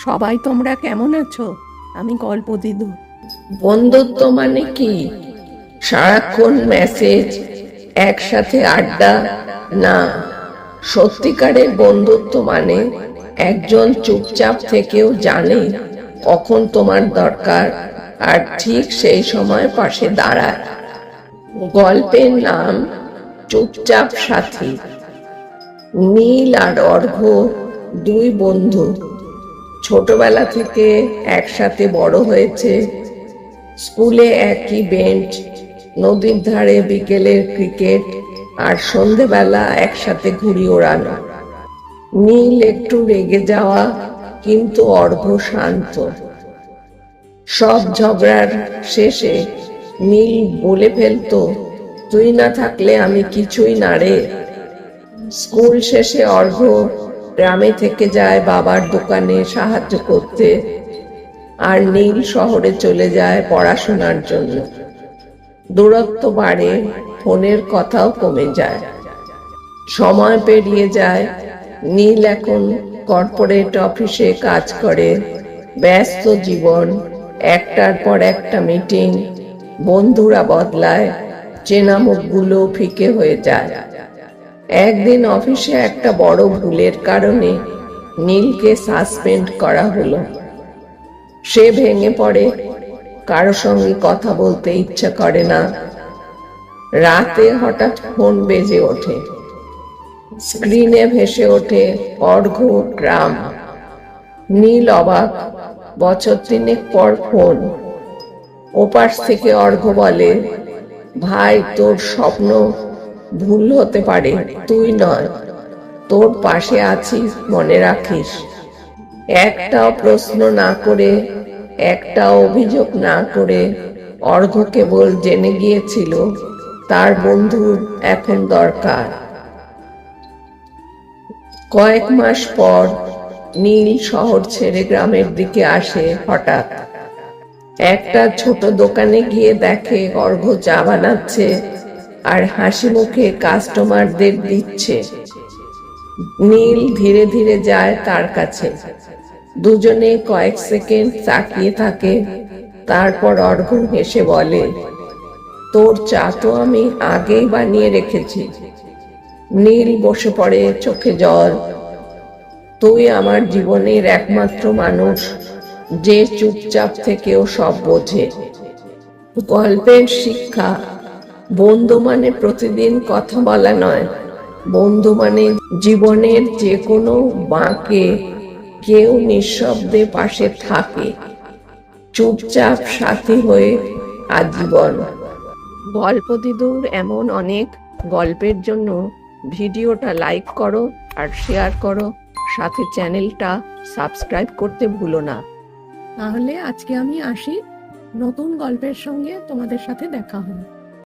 সবাই তোমরা কেমন আছো? আমি গল্প দিদু। বন্ধুত্ব মানে কি? সারাক্ষণ মেসেজ, একসাথে আড্ডা? না, সত্যিকারের বন্ধুত্ব মানে একজন চুপচাপ থেকেও জানে কখন তোমার দরকার আর ঠিক সেই সময় পাশে দাঁড়ায়। গল্পের নাম চুপচাপ সাথী। নীল আর অর্ঘ্য দুই বন্ধু, ছোটবেলা থেকে একসাথে বড় হয়েছে। স্কুলে একই বেঞ্চ, নদীর ধারে বিকেলের ক্রিকেট, আর সন্ধেবেলা একসাথে ঘুড়ি ওড়ানো। নীল একটু রেগে যাওয়া, কিন্তু অর্ঘ্য শান্ত। সব ঝগড়ার শেষে নীল বলে ফেলতো, তুই না থাকলে আমি কিছুই না রে। স্কুল শেষে অর্ঘ্য গ্রামে থেকে যায় বাবার দোকানে সাহায্য করতে, আর নীল শহরে চলে যায় পড়াশোনার জন্য। দূরত্ব বাড়ে, ফোনের কথাও কমে যায়। সময় পেরিয়ে যায়। নীল এখন কর্পোরেট অফিসে কাজ করে। ব্যস্ত জীবন, একটার পর একটা মিটিং। বন্ধুরা বদলায়, চেনা মুখগুলো ফিকে হয়ে যায়। একদিন অফিসে একটা বড় ভুলের কারণে নীলকে সাসপেন্ড করা হলো। সে ভেঙে পড়ে, কারো সঙ্গে কথা বলতে ইচ্ছা করে না। রাতে হঠাৎ ফোন বেজে ওঠে। স্ক্রিনে ভেসে ওঠে অর্ঘ্য গ্রাম। নীল অবাক। বছর 3 পর ফোন। ওপাশ থেকে অর্ঘ্য বলে, ভাই, তোর স্বপ্ন ভুল হতে পারে, তুই নয়। তোর পাশে আছি, মনে রাখিস। একটাও প্রশ্ন না করে, একটাও অভিযোগ না করে অর্ঘ্য কেবল জেনে গিয়েছিল তার বন্ধুর এখন দরকার। কয়েক মাস পর নীল শহর ছেড়ে গ্রামের দিকে আসে। হঠাৎ একটা ছোট দোকানে গিয়ে দেখে অর্ঘ্য চা বানাচ্ছে আর হাসি মুখে কাস্টমারদের দিচ্ছে। নীল ধীরে ধীরে যায় তার কাছে। দুজনে কয়েক সেকেন্ড তাকিয়ে থাকে। তারপর অর্ঘ্য হেসে বলে, তোর চা তো আমি আগেই বানিয়ে রেখেছি। নীল বসে পড়ে, চোখে জল। তুই আমার জীবনের একমাত্র মানুষ যে চুপচাপ থেকেও সব বোঝে। গল্পের শিক্ষা, বন্ধু মানে প্রতিদিন কথা বলা নয়। বন্ধু মানে জীবনের যে কোনো বাঁকে কেউ নিঃশব্দে পাশে থাকে, চুপচাপ সাথী হয়ে আজীবন। গল্প দিদুর এমন অনেক গল্পের জন্য ভিডিওটা লাইক করো আর শেয়ার করো, সাথে চ্যানেলটা সাবস্ক্রাইব করতে ভুলো না। তাহলে আজকে আমি আসি, নতুন গল্পের সঙ্গে তোমাদের সাথে দেখা হবে।